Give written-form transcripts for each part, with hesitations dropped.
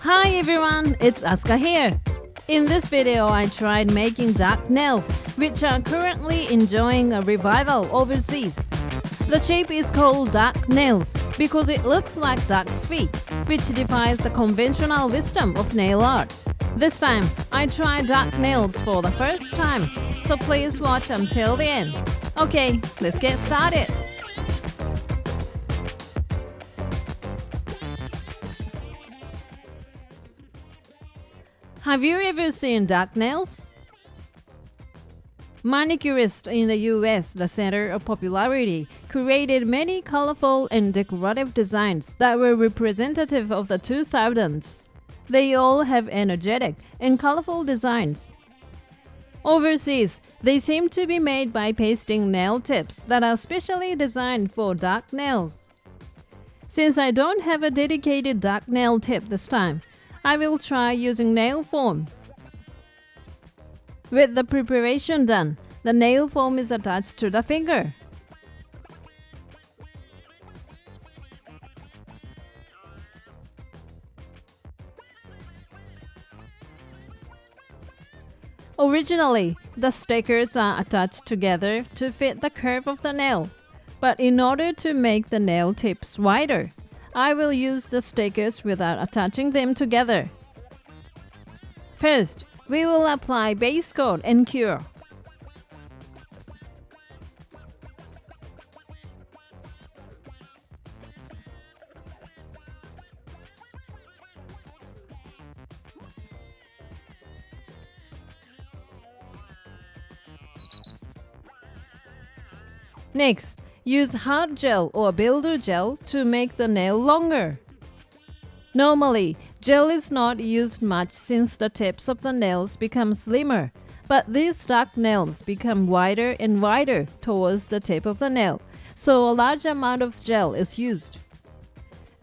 Hi everyone, it's Aska here. In this video, I tried making duck nails, which are currently enjoying a revival overseas. The shape is called duck nails because it looks like duck's feet, which defies the conventional wisdom of nail art. This time, I tried duck nails for the first time, so please watch until the end. Okay, let's get started. Have you ever seen duck nails? Manicurists in the US, the center of popularity, created many colorful and decorative designs that were representative of the 2000s. They all have energetic and colorful designs. Overseas, they seem to be made by pasting nail tips that are specially designed for duck nails. Since I don't have a dedicated duck nail tip this time, I will try using nail foam. With the preparation done, the nail foam is attached to the finger. Originally, the stickers are attached together to fit the curve of the nail, but in order to make the nail tips wider, I will use the stickers without attaching them together. First, we will apply base coat and cure. Next, use hard gel or builder gel to make the nail longer. Normally, gel is not used much since the tips of the nails become slimmer, but these duck nails become wider and wider towards the tip of the nail, so a large amount of gel is used.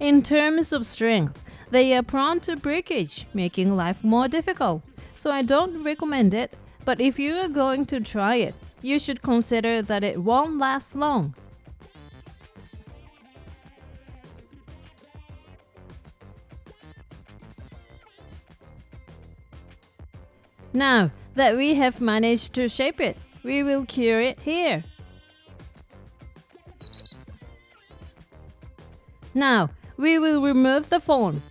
In terms of strength, they are prone to breakage, making life more difficult, so I don't recommend it, but if you are going to try it, you should consider that it won't last long. Now that we have managed to shape it, we will cure it here. Now, we will remove the foam.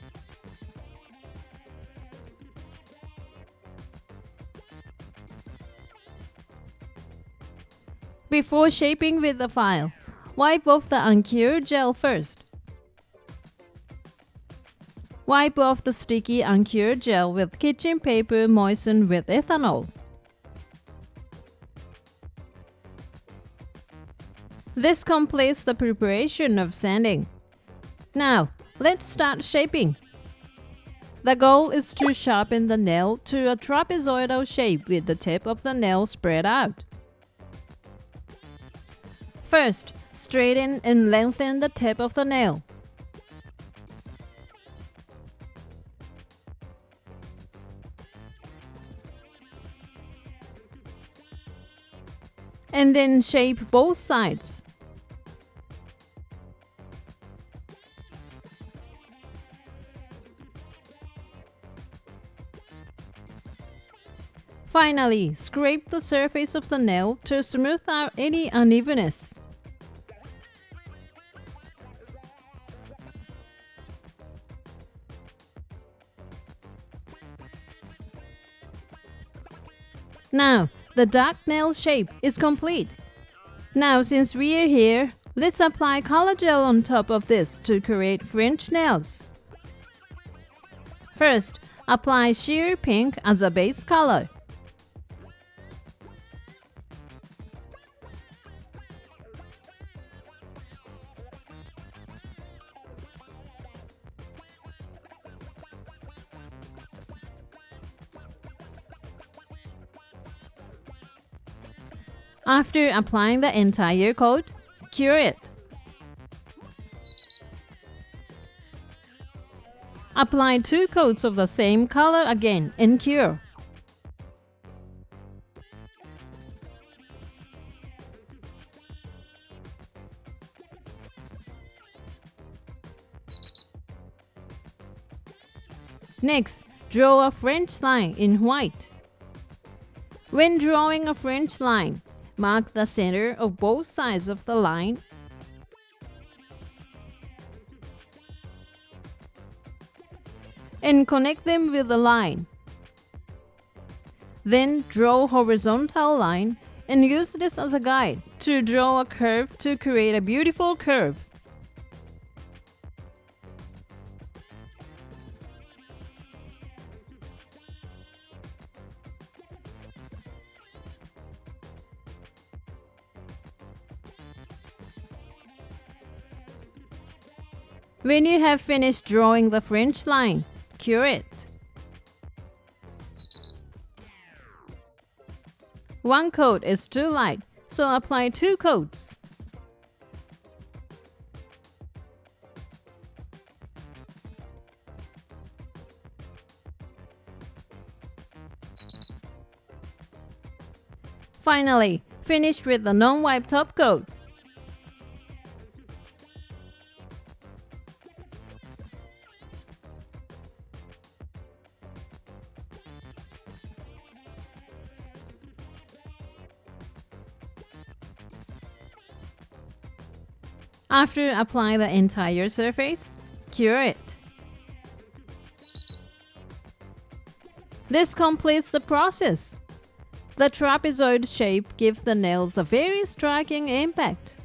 Before shaping with the file, wipe off the uncured gel first. Wipe off the sticky uncured gel with kitchen paper moistened with ethanol. This completes the preparation of sanding. Now, let's start shaping. The goal is to sharpen the nail to a trapezoidal shape with the tip of the nail spread out. First, straighten and lengthen the tip of the nail. And then shape both sides. Finally, scrape the surface of the nail to smooth out any unevenness. Now, the duck nail shape is complete. Now, since we are here, let's apply color gel on top of this to create French nails. First, apply sheer pink as a base color. After applying the entire coat, cure it. Apply 2 coats of the same color again and cure. Next, draw a French line in white. When drawing a French line, mark the center of both sides of the line and connect them with the line. Then draw a horizontal line and use this as a guide to draw a curve to create a beautiful curve. When you have finished drawing the French line, cure it. One coat is too light, so apply 2 coats. Finally, finish with the non-wipe top coat. After applying the entire surface, cure it. This completes the process. The trapezoid shape gives the nails a very striking impact.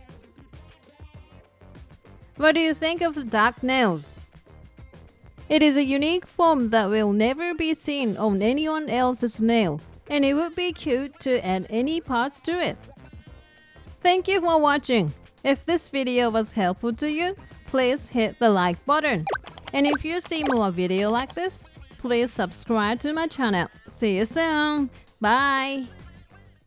What do you think of the duck nails? It is a unique form that will never be seen on anyone else's nail, and it would be cute to add any parts to it. Thank you for watching. If this video was helpful to you, please hit the like button. And if you see more videos like this, please subscribe to my channel. See you soon. Bye.